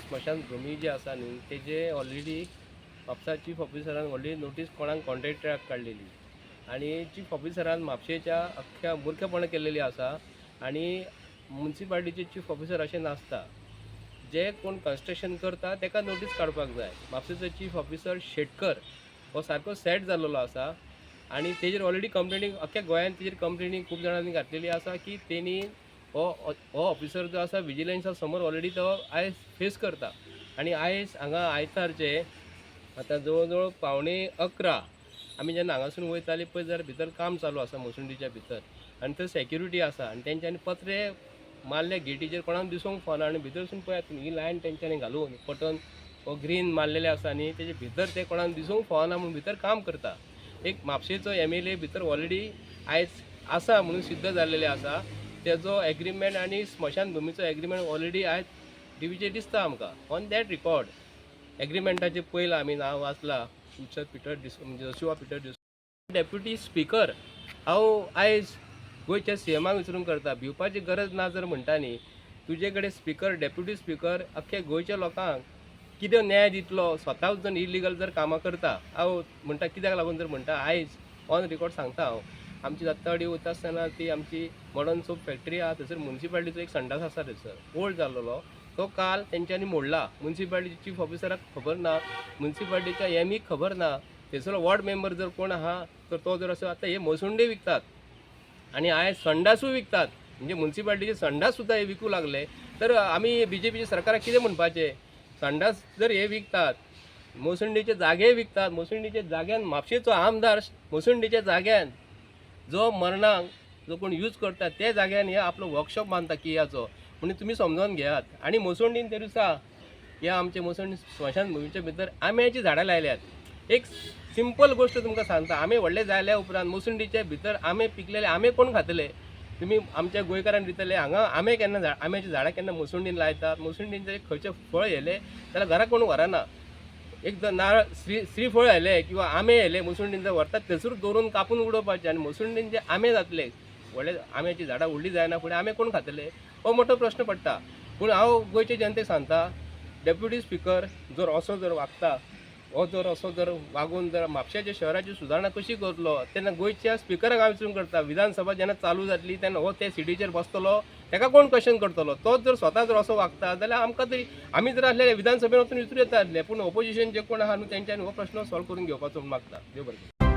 स्मशान भूमी जी आसा न्ही तेजे ऑलरेडी म्हापसा चीफ ऑफिसरान ऑलरेडी नोटीस कोणाक कॉन्ट्रॅक्टराक काडलेली आणि चीफ ऑफिसरान म्हापशेच्या अख्ख्या मुर्खपण केलेली आसा आणि म्युन्सिपाल्टीचे चीफ ऑफिसर असे नासता जे कोण कन्स्ट्रक्शन करता तेका नोटीस काडपाक जाय। म्हापशेचो चीफ ऑफिसर शेटकर हो सारको सेट जाल्लो आसा आणि तेजेर ऑलरेडी कंप्लेनी अख्ख्या गोंयांत तेजेर कंप्लेनी खूब जाणांनी घातलेली आसा की तेणी हो ऑफिसर जो आसा विजिलन्सा समोर ऑलरेडी तो आयज फेस करता आणि आयज हांगा आयतारचे आतां जवळ जवळ 11:15 आमी जेन्ना हांगासून वयताले पळय जाल्यार भितर काम चालू आसा मोसुंडीच्या भितर आणि थंय सेक्युरिटी आसा आणि तेंच्यांनी पत्रे मारले गेटीचेर कोणाक दिसूंक फावना आणि भितरसून पळयात ही लायन तेंच्यांनी घालून पटोवन हो ग्रीन मारलेले आसा न्ही तेजे भितर ते कोणाक दिसूंक फावना म्हणून भितर काम करता। एक म्हापशेचो MLA भितर ऑलरेडी आयज आसा म्हणून सिद्ध जाल्लेले आसा। तेजो एग्रीमेंट आणि स्मशान भुमीचो एग्रीमेंट ऑलरेडी आयज टीव्हीचेर दिसता आमकां ऑन दॅट रिकॉर्ड। एग्रीमेंटाचे पयलं आमी नांव वाचलां पीटर म्हणजे जोशुआ पीटर डेप्युटी स्पीकर हांव आयज गोंयच्या CMाक विचारून करता भिवपाची गरज ना जर म्हणटा न्ही तुजे कडेन स्पीकर डेप्युटी स्पीकर अख्ख्या गोंयच्या लोकांक कितें न्याय दितलो स्वताच जर इलिगल जर कामां करता हांव म्हणटा कित्याक लागून जर म्हणटा आयज ऑन रिकॉर्ड सांगता हांव आमची दत्तावाडी वता आसतना ती आमची मॉडर्न सोप फॅक्टरी आहा थंयसर म्युन्सिपाल्टीचो एक संडास आसा थंयसर ओल्ड जाल्लो तो काल तेंच्यांनी मोडला। म्युन्सिपाल्टी चीफ ऑफिसराक खबर ना म्युन्सिपाल्टीच्या MEक खबर ना थंयसरलो वॉर्ड मेंबर जर कोण आहा तर तो जर असो आतां हे मोसुंडे विकतात आणि आयज संडासूय विकतात म्हणजे म्युन्सिपाल्टीचे संडास सुद्दां हे विकू लागले तर आमी BJPच्या सरकाराक कितें म्हणपाचें संडास जर हे विकतात मोसुंडीचे जागे विकतात मोसुंडीच्या जाग्यान म्हापशेचो आमदार मोसुंडीच्या जाग्यान जो मरणाक जो कोण यूज करता त्या जाग्यान हे आपलो वर्कशॉप बांदता कियाचो म्हणून तुमी समजून घेयात। आणि मोसुंडीन ते दिसा ह्या आमच्या मोसुंडी स्मशान भुमीच्या भितर आंब्याची झाडां लायल्यात। एक सिंपल गोष्ट तुमकां सांगता आंबे व्हडले जाल्या उपरांत मोसुंडीच्या भितर आंबे पिकलेले आंबे कोण खातले तुमी आमच्या गोंयकारांक दितले हांगा आंबे केन्ना आंब्याची झाडां केन्ना मोसुंडीन लायतात मोसुंडीन जर खंयचे फळ येले जाल्यार घरा कोण व्हरना एक जर नारळ श्रीफळ येले किंवा आंबे येले मोसुंडीन जर व्हरतात थंयसर दवरून कापून उडोवपाचे आणि मोसुंडीन जे आंबे जातले व्हडले आंब्याची झाडां व्हडली जायना फुडें आंबे कोण खातले हो मोठो प्रश्न पडटा। पूण हांव गोंयचे जनतेक सांगता डेप्युटी स्पीकर जर असो जर वागता हो जर असो जर वागून जर म्हापशेच्या शहराची सुदारणा कशी करतलो तेन्ना गोंयच्या स्पीकराक हांव विचारून करता विधानसभा जेन्ना चालू जातली तेन्ना हो त्या सिटीचेर बसतलो तेका कोण क्वेश्चन करतलो तोच जर स्वता जर असो वागता जाल्यार आमकां तरी आमी जर आसले विधानसभेन वचून विचारूं येता आसले पूण ऑपोजिशन जे कोण आहा न्हू तेंच्यांनी हो प्रश्न सॉल्व करून घेवपाचो मागता देव बरें।